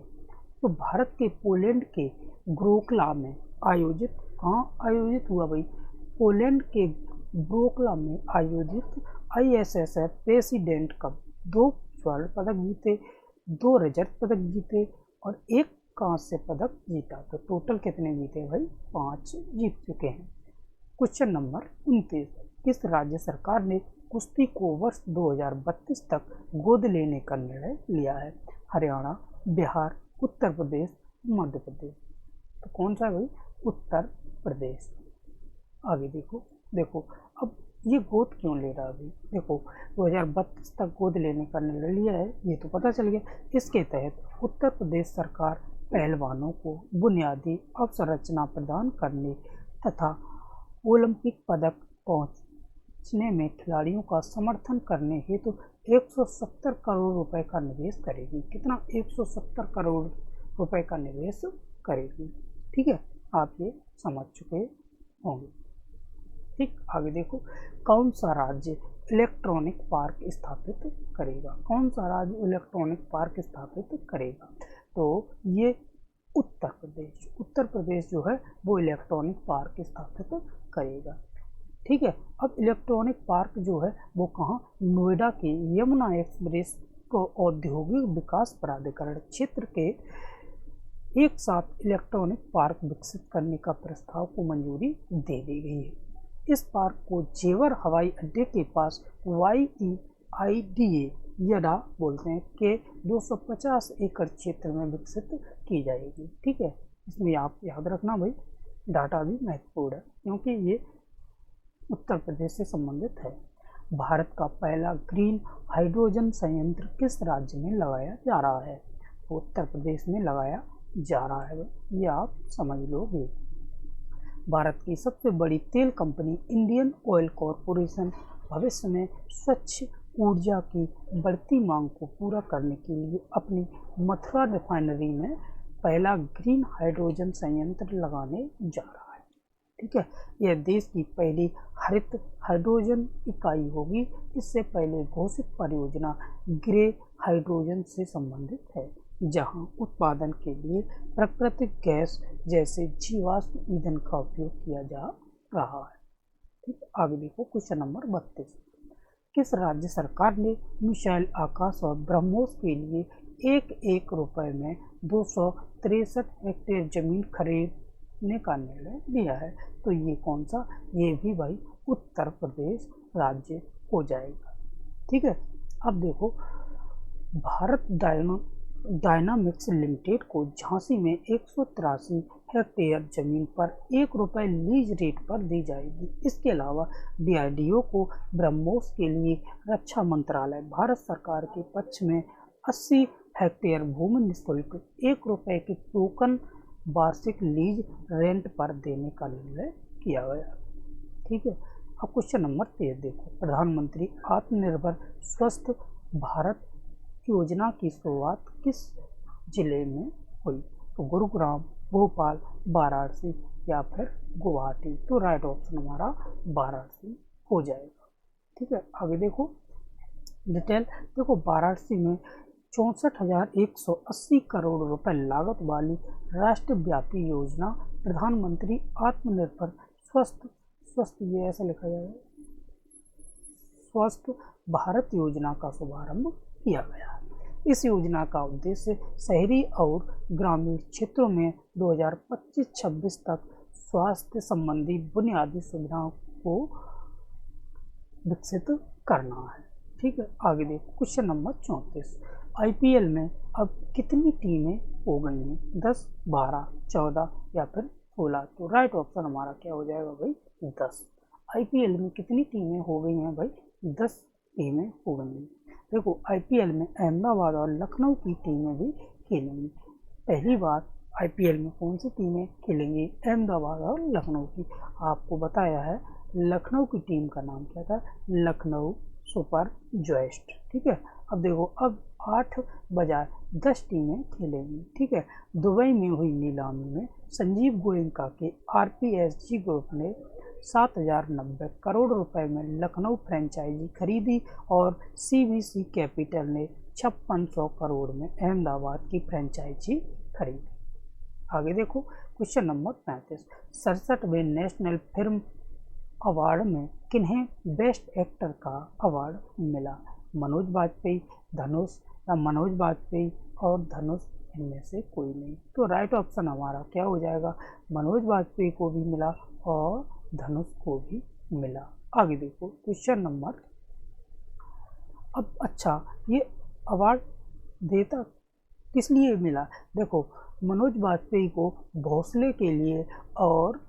तो भारत के पोलैंड के ग्रोकला में आयोजित, कहाँ आयोजित हुआ भाई, पोलैंड के ग्रोकला में आयोजित ISSF प्रेसिडेंट कप 2 स्वर्ण पदक जीते, 2 रजत पदक जीते और 1 कांस्य पदक जीता। तो टोटल कितने जीते भाई, 5 जीत चुके हैं। क्वेश्चन नंबर 29, किस राज्य सरकार ने कुश्ती को वर्ष 2032 तक गोद लेने का निर्णय लिया है। हरियाणा, बिहार, उत्तर प्रदेश, मध्य प्रदेश। तो कौन सा है भाई, उत्तर प्रदेश। आगे देखो अब ये गोद क्यों ले रहा है अभी। देखो 2032 तक गोद लेने का निर्णय लिया है, ये तो पता चल गया। इसके तहत उत्तर प्रदेश सरकार पहलवानों को बुनियादी अवसंरचना प्रदान करने तथा ओलंपिक पदक पहुंचने में खिलाड़ियों का समर्थन करने हेतु 170 करोड़ रुपए का निवेश करेगी। कितना, 170 करोड़ रुपए का निवेश करेगी। ठीक है, आप ये समझ चुके होंगे। ठीक, आगे देखो, कौन सा राज्य इलेक्ट्रॉनिक पार्क स्थापित करेगा। कौन सा राज्य इलेक्ट्रॉनिक पार्क स्थापित करेगा, तो ये उत्तर प्रदेश जो है वो इलेक्ट्रॉनिक पार्क स्थापित करेगा। ठीक है, अब इलेक्ट्रॉनिक पार्क जो है वो कहाँ, नोएडा के यमुना एक्सप्रेस को औद्योगिक विकास प्राधिकरण क्षेत्र के एक साथ इलेक्ट्रॉनिक पार्क विकसित करने का प्रस्ताव को मंजूरी दे दी गई है। इस पार्क को जेवर हवाई अड्डे के पास YEIDA यडा बोलते हैं के 250 एकड़ क्षेत्र में विकसित की जाएगी। ठीक है, इसमें आप याद रखना भाई, डाटा भी महत्वपूर्ण है क्योंकि ये उत्तर प्रदेश से संबंधित है। भारत का पहला ग्रीन हाइड्रोजन संयंत्र किस राज्य में लगाया जा रहा है, तो उत्तर प्रदेश में लगाया जा रहा है, ये आप समझ लोगे। भारत की सबसे बड़ी तेल कंपनी इंडियन ऑयल कॉरपोरेशन भविष्य में स्वच्छ ऊर्जा की बढ़ती मांग को पूरा करने के लिए अपनी मथुरा रिफाइनरी में पहला ग्रीन हाइड्रोजन संयंत्र लगाने जा रहा है। ठीक है, यह देश की पहली हरित हाइड्रोजन इकाई होगी। इससे पहले घोषित परियोजना ग्रे हाइड्रोजन से संबंधित है, जहां उत्पादन के लिए प्राकृतिक गैस जैसे जीवाश्म ईंधन का उपयोग किया जा रहा है। ठीक, आगे देखो क्वेश्चन नंबर 32। किस राज्य सरकार ने मिसाइल आकाश और ब्रह्मोस के लिए एक रुपए में 263 हेक्टेयर जमीन खरीदने का निर्णय लिया है? तो ये कौन सा? ये भी भाई उत्तर प्रदेश राज्य हो जाएगा। ठीक है, अब देखो भारत डायनामिक्स लिमिटेड को झांसी में 183 हेक्टेयर जमीन पर ₹1 लीज रेट पर दी जाएगी। इसके अलावा DRDO को ब्रह्मोस के लिए रक्षा मंत्रालय भारत सरकार के पक्ष में 80 हेक्टेयर भूमि निःशुल्क ₹1 की टोकन वार्षिक लीज रेंट पर देने का निर्णय किया गया। ठीक है, अब क्वेश्चन नंबर 13 देखो। प्रधानमंत्री आत्मनिर्भर स्वस्थ भारत योजना की शुरुआत किस जिले में हुई? तो गुरुग्राम, भोपाल, वाराणसी या फिर गुवाहाटी? तो राइट ऑप्शन हमारा वाराणसी हो जाएगा। ठीक है, आगे देखो डिटेल। देखो वाराणसी में 64,180 करोड़ रुपए लागत वाली राष्ट्रव्यापी योजना प्रधानमंत्री आत्मनिर्भर स्वस्थ ये ऐसा लिखा जाएगा स्वस्थ भारत योजना का शुभारंभ किया गया। इस योजना का उद्देश्य शहरी और ग्रामीण क्षेत्रों में 2025-26 तक स्वास्थ्य संबंधी बुनियादी सुविधाओं को विकसित करना है। ठीक है, आगे देखो क्वेश्चन नंबर 34। IPL में अब कितनी टीमें हो गई हैं? 10, 12, 14 या फिर 16? तो राइट ऑप्शन हमारा क्या हो जाएगा भाई? 10। IPL में कितनी टीमें हो गई हैं भाई? 10 टीमें हो गई हैं। देखो IPL में अहमदाबाद और लखनऊ की टीमें भी खेलेंगी। पहली बार IPL में कौन सी टीमें खेलेंगी? अहमदाबाद और लखनऊ की। आपको बताया है लखनऊ की टीम का नाम क्या था? Lucknow super joist. ठीक है, अब देखो अब 8 बजाय 10 टीमें खेलेंगी। ठीक है, दुबई में हुई नीलामी में संजीव गोयनका के RPSG ग्रुप ने 7,090 करोड़ रुपए में लखनऊ फ्रेंचाइजी खरीदी और CVC कैपिटल ने 5600 करोड़ में अहमदाबाद की फ्रेंचाइजी खरीदी। आगे देखो क्वेश्चन नंबर 35। 67वें नेशनल फिल्म अवार्ड में किन्हें बेस्ट एक्टर का अवार्ड मिला? मनोज बाजपेयी, धनुष या मनोज बाजपेयी और धनुष, इनमें से कोई नहीं। तो राइट ऑप्शन हमारा क्या हो जाएगा? मनोज बाजपेयी को भी मिला और धनुष को भी मिला। आगे देखो क्वेश्चन नंबर। अब अच्छा, ये अवार्ड देता किस लिए मिला? देखो मनोज बाजपेयी को भोसले के लिए और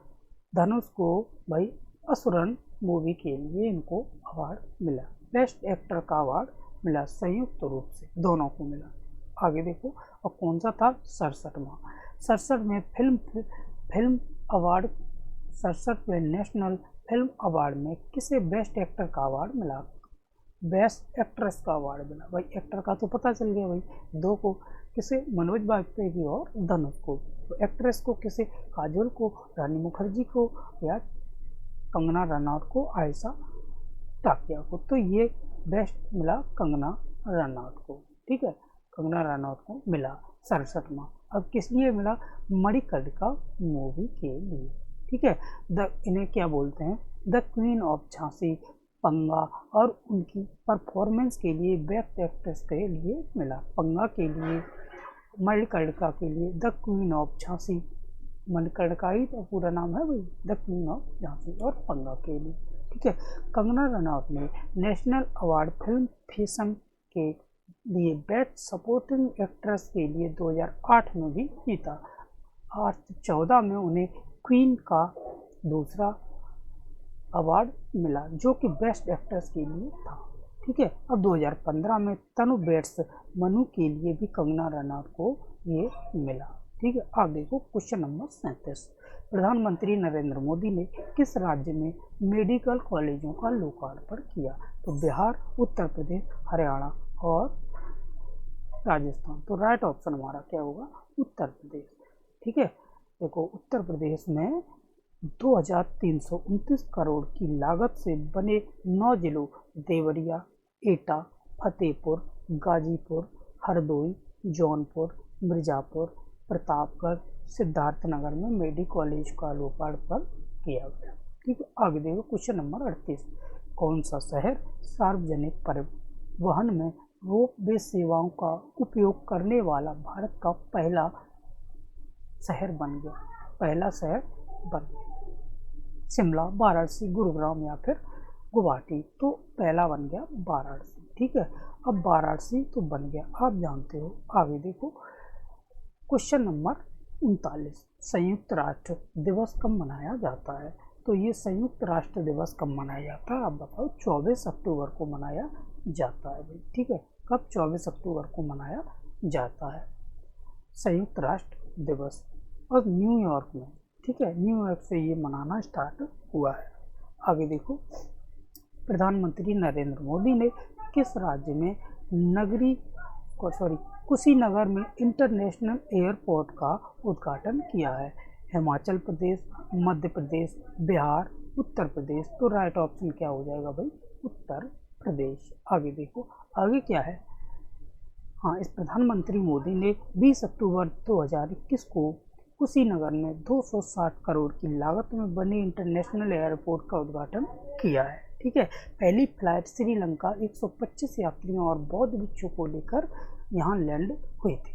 धनुष को भाई असुरन मूवी के लिए इनको अवार्ड मिला। बेस्ट एक्टर का अवार्ड मिला संयुक्त रूप से, दोनों को मिला। आगे देखो और कौन सा था? 67वें फिल्म अवार्ड 67वें नेशनल फिल्म अवार्ड में किसे बेस्ट एक्टर का अवार्ड मिला? बेस्ट एक्ट्रेस का अवार्ड मिला। भाई एक्टर का तो पता चल गया भाई, दो को, किसे? मनोज बाजपेयी और धनुष को। तो एक्ट्रेस को किसे? काजोल को, रानी मुखर्जी को या कंगना रनौत को, आयशा टाकिया को। तो ये बेस्ट मिला कंगना रनौत को। ठीक है, कंगना रनौत को मिला 67वां। अब किस लिए मिला? मणिकर्णिका मूवी के लिए। ठीक है, इन्हें क्या बोलते हैं? द क्वीन ऑफ झांसी, पंगा और उनकी परफॉर्मेंस के लिए बेस्ट एक्ट्रेस के लिए मिला। पंगा के लिए, मणिकर्णिका के लिए the queen of Jhansi, Manikarnika ही तो पूरा नाम है भाई, द क्वीन ऑफ झांसी, और पंगा के लिए। ठीक है, कंगना रनौत ने नेशनल अवार्ड फिल्म फैशन के लिए बेस्ट सपोर्टिंग एक्ट्रेस के लिए 2008 में भी जीता। 2014 में उन्हें क्वीन का दूसरा अवार्ड मिला जो कि बेस्ट एक्ट्रेस के लिए था। ठीक है, अब 2015 में तनु बेट्स मनु के लिए भी कंगना रनौत को ये मिला। ठीक है, आप देखो क्वेश्चन नंबर 37। प्रधानमंत्री नरेंद्र मोदी ने किस राज्य में मेडिकल कॉलेजों का लोकार्पण किया? तो बिहार, उत्तर प्रदेश, हरियाणा और राजस्थान। तो राइट ऑप्शन हमारा क्या होगा, उत्तर प्रदेश। ठीक है, देखो उत्तर प्रदेश में 2329 करोड़ की लागत से बने 9 जिलों देवरिया, एटा, फतेहपुर, गाजीपुर, हरदोई, जौनपुर, मिर्जापुर, प्रतापगढ़, सिद्धार्थनगर में मेडिकल कॉलेज का लोकार्पण किया गया। ठीक है, आगे देखो क्वेश्चन नंबर 38। कौन सा शहर सार्वजनिक परिवहन में रोपवे सेवाओं का उपयोग करने वाला भारत का पहला शहर बन गया? पहला शहर बन गया शिमला, वाराणसी, गुरुग्राम या फिर गुवाहाटी। तो पहला बन गया वाराणसी। ठीक है, अब वाराणसी तो बन गया, आप जानते हो। आगे देखो क्वेश्चन नंबर 39। संयुक्त राष्ट्र दिवस कब मनाया जाता है? तो ये संयुक्त राष्ट्र दिवस कब मनाया जाता है, आप बताओ। 24 अक्टूबर को मनाया जाता है भाई। ठीक है, कब? 24 अक्टूबर को मनाया जाता है संयुक्त राष्ट्र दिवस, और न्यूयॉर्क में। ठीक है, न्यूयॉर्क से ये मनाना स्टार्ट हुआ है। आगे देखो प्रधानमंत्री नरेंद्र मोदी ने किस राज्य में कुशीनगर में इंटरनेशनल एयरपोर्ट का उद्घाटन किया है? हिमाचल प्रदेश, मध्य प्रदेश, बिहार, उत्तर प्रदेश। तो राइट ऑप्शन क्या हो जाएगा भाई, उत्तर प्रदेश। आगे देखो आगे क्या है। हाँ, इस प्रधानमंत्री मोदी ने 20 अक्टूबर 2021 को कुशीनगर में 260 करोड़ की लागत में बने इंटरनेशनल एयरपोर्ट का उद्घाटन किया है। ठीक है, पहली फ्लाइट श्रीलंका 125 यात्रियों और बौद्ध भिक्षुओं को लेकर यहाँ लैंड हुई थी।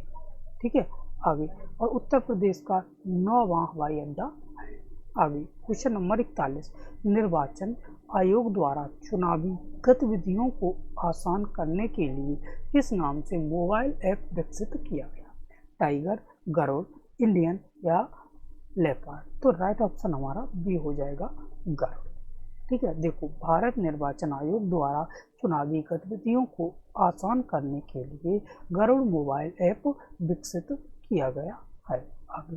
ठीक है, आगे और उत्तर प्रदेश का 9वां हवाई अड्डा है। आगे क्वेश्चन नंबर 41। निर्वाचन आयोग द्वारा चुनावी गतिविधियों को आसान करने के लिए किस नाम से मोबाइल ऐप विकसित किया गया? टाइगर, गरुड़, इंडियन या लेपर्ड। तो राइट ऑप्शन हमारा बी हो जाएगा, गरुड़। ठीक है, देखो भारत निर्वाचन आयोग द्वारा चुनावी गतिविधियों को आसान करने के लिए गरुड़ मोबाइल ऐप विकसित किया गया है। आगे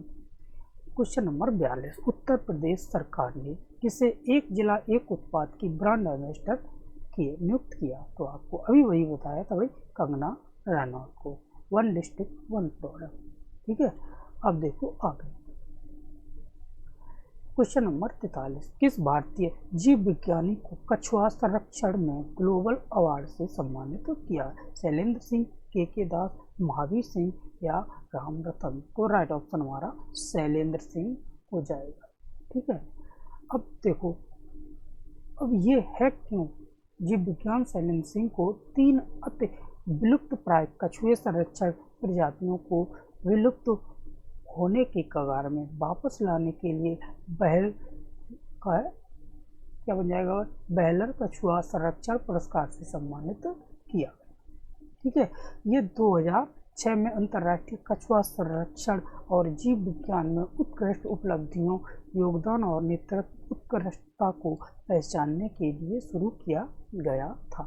क्वेश्चन नंबर 42। उत्तर प्रदेश सरकार ने किसे एक जिला एक उत्पाद की ब्रांड एम्बेसडर नियुक्त किया? तो आपको अभी वही बताया था भाई, कंगना रनौत को। 1 डिस्ट्रिक्ट 1 प्रोडक्ट। ठीक है, अब देखो आगे क्वेश्चन नंबर 43। किस भारतीय जीव विज्ञानी को कछुआ संरक्षण में ग्लोबल अवार्ड से सम्मानित किया? शैलेंद्र सिंह, के दास, महावीर सिंह या राम रतन। तो राइट ऑप्शन हमारा शैलेंद्र सिंह हो जाएगा। ठीक है, अब देखो अब ये है क्यों जीव विज्ञान शैलेंद्र सिंह को 3 अति विलुप्त प्राय कछुए संरक्षण प्रजातियों को विलुप्त होने के कगार में वापस लाने के लिए बहल का क्या बन जाएगा, बेहलर कछुआ संरक्षण पुरस्कार से सम्मानित किया। ठीक है, ये 2006 में अंतर्राष्ट्रीय कछुआ संरक्षण और जीव विज्ञान में उत्कृष्ट उपलब्धियों, योगदान और नेतृत्व उत्कृष्टता को पहचानने के लिए शुरू किया गया था।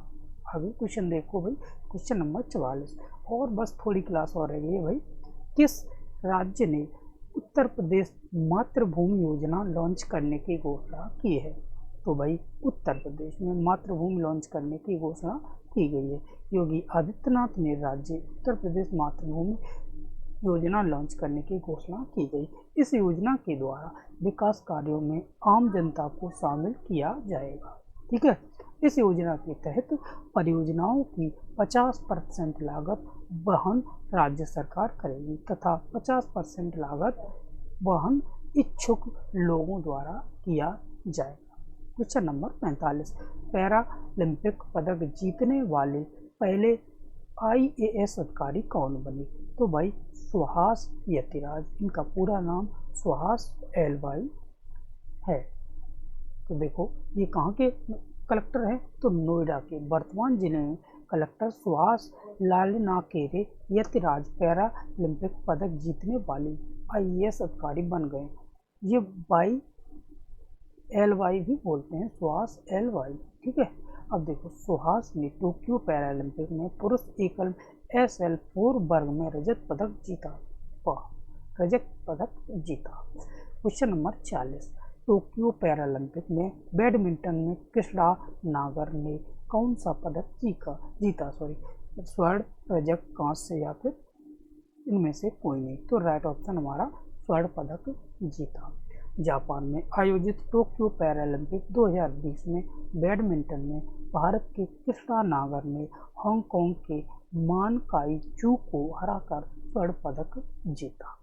आगे क्वेश्चन देखो भाई, क्वेश्चन नंबर 44। और बस थोड़ी क्लास और रह गई है भाई। किस राज्य ने उत्तर प्रदेश मातृभूमि योजना लॉन्च करने की घोषणा की है? तो भाई उत्तर प्रदेश में मातृभूमि लॉन्च करने की घोषणा की गई है। योगी आदित्यनाथ ने राज्य उत्तर प्रदेश मातृभूमि योजना लॉन्च करने की घोषणा की गई। इस योजना के द्वारा विकास कार्यों में आम जनता को शामिल किया जाएगा। ठीक है, इस योजना के तहत परियोजनाओं की 50% लागत वहन राज्य सरकार करेगी तथा 50% लागत वहन इच्छुक लोगों द्वारा किया जाएगा। Question number 45। पैरालंपिक पदक जीतने वाले पहले IAS अधिकारी कौन बने? तो भाई सुहास यतिराज। इनका पूरा नाम सुहास एलवाई है। तो देखो ये कहाँ के कलेक्टर हैं? तो नोएडा के। वर्तमान जिले में कलेक्टर सुहास लालनाकेरे यतिराज पैरालंपिक पदक जीतने वाले IAS अधिकारी बन गए। ये वाई LY भी बोलते हैं, सुहास LY। ठीक है, अब देखो सुहास ने टोक्यो पैरालंपिक में पुरुष एकल SL4 वर्ग में रजत पदक जीता। Question number 40। टोक्यो पैरालंपिक में बैडमिंटन में कृष्णा नागर ने कौन सा पदक जीता स्वर्ण, रजत, कांस्य या फिर इनमें से कोई नहीं। तो राइट ऑप्शन हमारा स्वर्ण पदक जीता। जापान में आयोजित टोक्यो पैरालंपिक 2020 में बैडमिंटन में भारत के कृष्णा नागर ने हांगकांग के मान काई चू को हराकर स्वर्ण पदक जीता।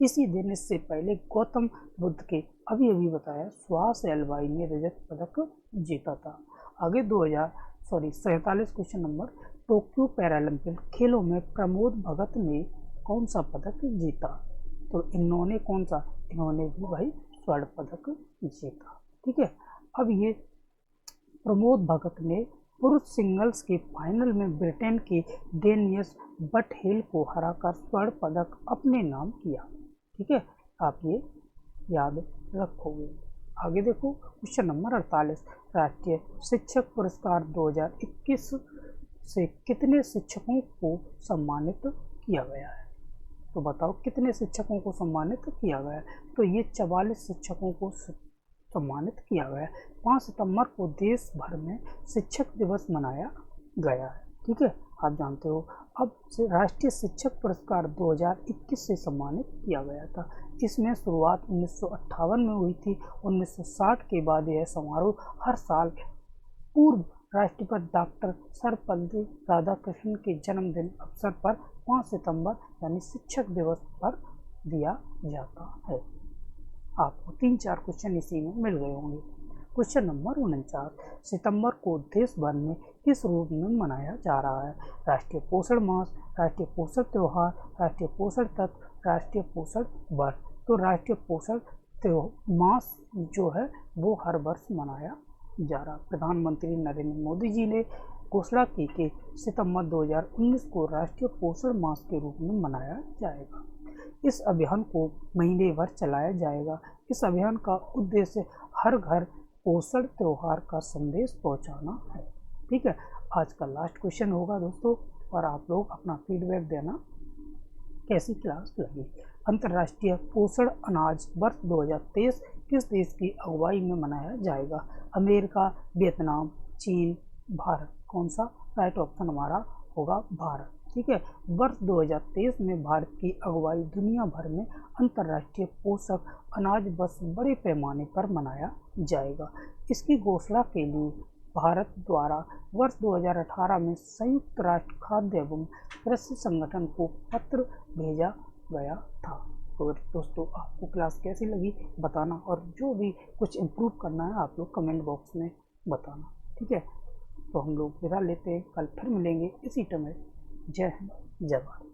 इसी दिन इससे पहले गौतम बुद्ध के अभी बताया सुहास एलवाई ने रजत पदक जीता था। आगे 47 क्वेश्चन नंबर, टोक्यो पैरालंपिक खेलों में प्रमोद भगत ने कौन सा पदक जीता? तो इन्होंने भी भाई स्वर्ण पदक जीता। ठीक है, अब ये प्रमोद भगत ने पुरुष सिंगल्स के फाइनल में ब्रिटेन के डेनियस बटहेल को हराकर स्वर्ण पदक अपने नाम किया। ठीक है, आप ये याद रखोगे। आगे देखो क्वेश्चन नंबर 48, राष्ट्रीय शिक्षक पुरस्कार 2021 से कितने शिक्षकों को सम्मानित किया गया है? तो बताओ कितने शिक्षकों को सम्मानित किया गया है? तो ये 44 शिक्षकों को सम्मानित किया गया। 5 सितंबर को देश भर में शिक्षक दिवस मनाया गया है। ठीक है, आप जानते हो। अब राष्ट्रीय शिक्षक पुरस्कार 2021 से सम्मानित किया गया था। इसमें शुरुआत 1958 में हुई थी। 1960 के बाद यह समारोह हर साल पूर्व राष्ट्रपति डॉक्टर सर्वपल्ली राधाकृष्णन के जन्मदिन अवसर पर 5 सितंबर यानी शिक्षक दिवस पर दिया जाता है। आपको 3-4 क्वेश्चन इसी में मिल गए होंगे। क्वेश्चन नंबर 49, सितंबर को देश भर में किस रूप में मनाया जा रहा है? राष्ट्रीय पोषण मास, राष्ट्रीय पोषण त्योहार, राष्ट्रीय पोषण तत्व, राष्ट्रीय पोषण वर्ष। तो राष्ट्रीय पोषण मास जो है वो हर वर्ष मनाया जा रहा। प्रधानमंत्री नरेंद्र मोदी जी ने घोषणा की कि सितंबर 2019 को राष्ट्रीय पोषण मास के रूप में मनाया जाएगा। इस अभियान को महीने भर चलाया जाएगा। इस अभियान का उद्देश्य हर घर पोषण त्योहार का संदेश पहुंचाना है। ठीक है, आज का लास्ट क्वेश्चन होगा दोस्तों, और आप लोग अपना फीडबैक देना कैसी क्लास लगी। अंतर्राष्ट्रीय पोषण अनाज वर्ष 2023 किस देश की अगुवाई में मनाया जाएगा? अमेरिका, वियतनाम, चीन, भारत। कौन सा? राइट ऑप्शन हमारा होगा भारत। ठीक है, वर्ष 2023 में भारत की अगुवाई दुनिया भर में अंतर्राष्ट्रीय पोषक अनाज वर्ष बड़े पैमाने पर मनाया जाएगा। इसकी घोषणा के लिए भारत द्वारा वर्ष 2018 में संयुक्त राष्ट्र खाद्य एवं कृषि संगठन को पत्र भेजा गया था। तो दोस्तों आपको क्लास कैसी लगी बताना, और जो भी कुछ इम्प्रूव करना है आप लोग कमेंट बॉक्स में बताना। ठीक है, तो हम लोग विदा लेते हैं, कल फिर मिलेंगे इसी टाइम। जय हिंद, जय भारत।